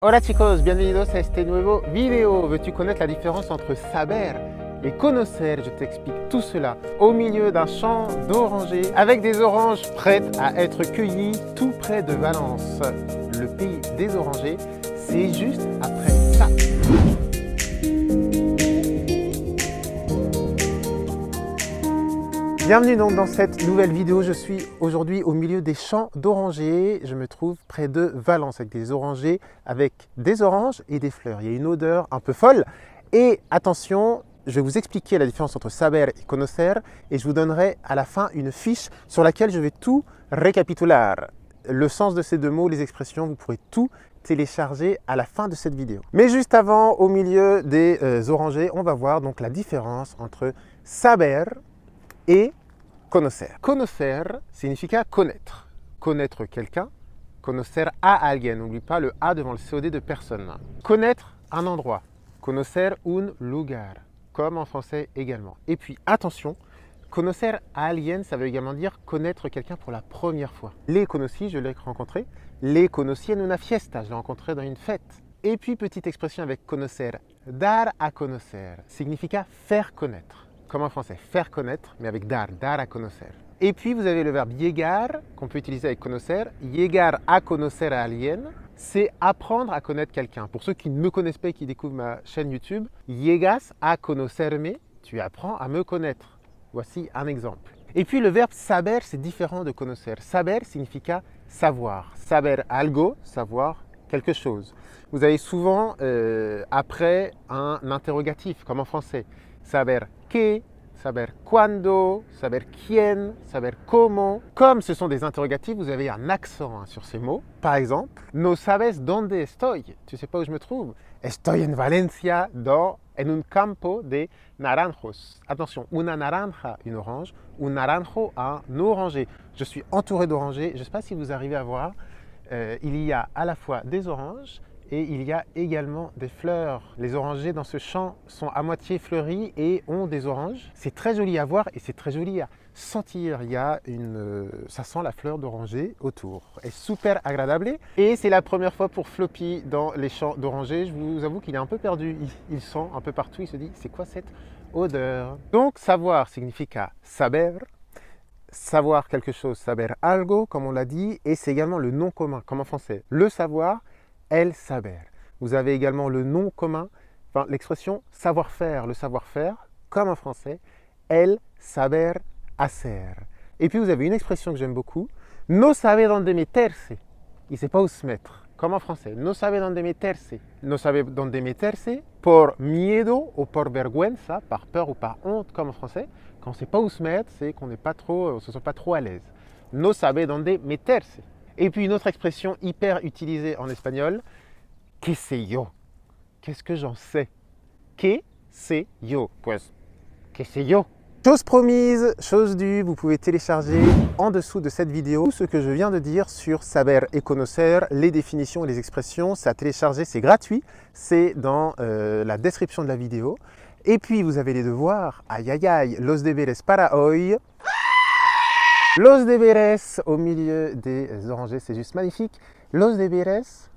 Hola chicos, bienvenidos a este nuevo vidéo. Veux-tu connaître la différence entre saber et conocer? Je t'explique tout cela au milieu d'un champ d'orangers avec des oranges prêtes à être cueillies tout près de Valence. Le pays des orangers, c'est juste après ça. Bienvenue donc dans cette nouvelle vidéo. Je suis aujourd'hui au milieu des champs d'orangers. Je me trouve près de Valence avec des orangers, avec des oranges et des fleurs. Il y a une odeur un peu folle. Et attention, je vais vous expliquer la différence entre saber et conocer et je vous donnerai à la fin une fiche sur laquelle je vais tout récapituler. Le sens de ces deux mots, les expressions, vous pourrez tout télécharger à la fin de cette vidéo. Mais juste avant, au milieu des orangers, on va voir donc la différence entre saber et conocer. Conocer significa connaître. Connaître quelqu'un. Conocer a alguien. N'oublie pas le a devant le COD de personne. Connaître un endroit. Conocer un lugar. Comme en français également. Et puis attention, conocer a alguien, ça veut également dire connaître quelqu'un pour la première fois. Les conocí, je l'ai rencontré. Les conocí en una fiesta, je l'ai rencontré dans une fête. Et puis petite expression avec conocer. Dar a conocer significa faire connaître. Comme en français, faire connaître, mais avec dar a conocer. Et puis vous avez le verbe llegar, qu'on peut utiliser avec conocer. Llegar a conocer a alguien, c'est apprendre à connaître quelqu'un. Pour ceux qui ne me connaissent pas et qui découvrent ma chaîne YouTube, llegas a conocerme, tu apprends à me connaître. Voici un exemple. Et puis le verbe saber, c'est différent de conocer. Saber significa savoir. Saber algo, savoir quelque chose. Vous avez souvent après un interrogatif, comme en français. Saber qué, saber cuándo, saber quién, saber cómo. Comme ce sont des interrogatifs, vous avez un accent sur ces mots. Par exemple, no sabes dónde estoy. Tu ne sais pas où je me trouve. Estoy en Valencia, en un campo de naranjos. Attention, una naranja, une orange, un naranjo, un oranger. Je suis entouré d'orangers. Je ne sais pas si vous arrivez à voir. Il y a à la fois des oranges et il y a également des fleurs. Les orangers dans ce champ sont à moitié fleuris et ont des oranges. C'est très joli à voir et c'est très joli à sentir. Il y a ça sent la fleur d'oranger autour. C'est super agradable. Et c'est la première fois pour Floppy dans les champs d'orangers. Je vous avoue qu'il est un peu perdu. Il sent un peu partout. Il se dit, c'est quoi cette odeur? Donc, savoir significa saber. Savoir quelque chose, saber algo, comme on l'a dit. Et c'est également le nom commun, comme en français. Le savoir, el saber. Vous avez également le nom commun, enfin, l'expression savoir-faire, le savoir-faire, comme en français, el saber hacer. Et puis vous avez une expression que j'aime beaucoup, no sabe dónde meterse. Il ne sait pas où se mettre, comme en français, no sabe dónde meterse. No sabe dónde meterse, por miedo ou por vergüenza, par peur ou par honte, comme en français. Quand on ne sait pas où se mettre, c'est qu'on n'est pas trop, on se sent pas trop à l'aise. No sabe dónde meterse. Et puis une autre expression hyper utilisée en espagnol, que sé yo? Qu'est-ce que j'en sais? Que sé yo? Pues, que sé yo? Chose promise, chose due, vous pouvez télécharger en dessous de cette vidéo tout ce que je viens de dire sur saber et conocer, les définitions et les expressions. C'est à télécharger, c'est gratuit, c'est dans la description de la vidéo. Et puis vous avez les devoirs, aïe aïe aïe, los deberes para hoy. Los deberes au milieu des orangers, c'est juste magnifique. Los deberes,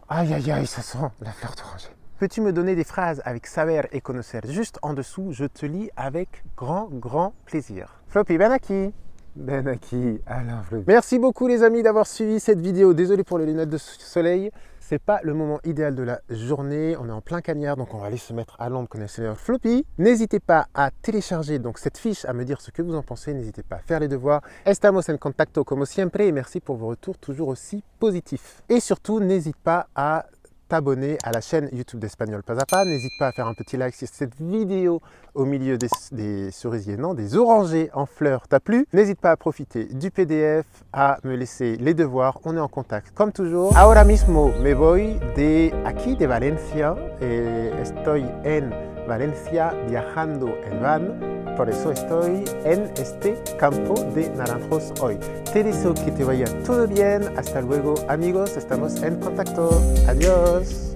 aïe aïe aïe, ça sent la fleur d'oranger. Peux-tu me donner des phrases avec saber et conocer? Juste en dessous, je te lis avec grand plaisir. Floppy, ben aquí. Ben aquí, Alain Floppy. Merci beaucoup les amis d'avoir suivi cette vidéo. Désolé pour les lunettes de soleil. C'est pas le moment idéal de la journée, on est en plein cagnard, donc on va aller se mettre à l'ombre, connaissez Floppy. N'hésitez pas à télécharger donc cette fiche, à me dire ce que vous en pensez, n'hésitez pas à faire les devoirs. Estamos en contacto como siempre et merci pour vos retours toujours aussi positifs. Et surtout, n'hésite pas à t'abonner à la chaîne YouTube d'Espagnol Pas à Pas. N'hésite pas à faire un petit like si cette vidéo au milieu des cerisiers, non, des orangers en fleurs t'a plu. N'hésite pas à profiter du PDF, à me laisser les devoirs. On est en contact comme toujours. Ahora mismo me voy de aquí, de Valencia. Estoy en Valencia viajando en van. Por eso estoy en este campo de naranjos hoy. Te deseo que te vaya todo bien. Hasta luego, amigos. Estamos en contacto. Adiós.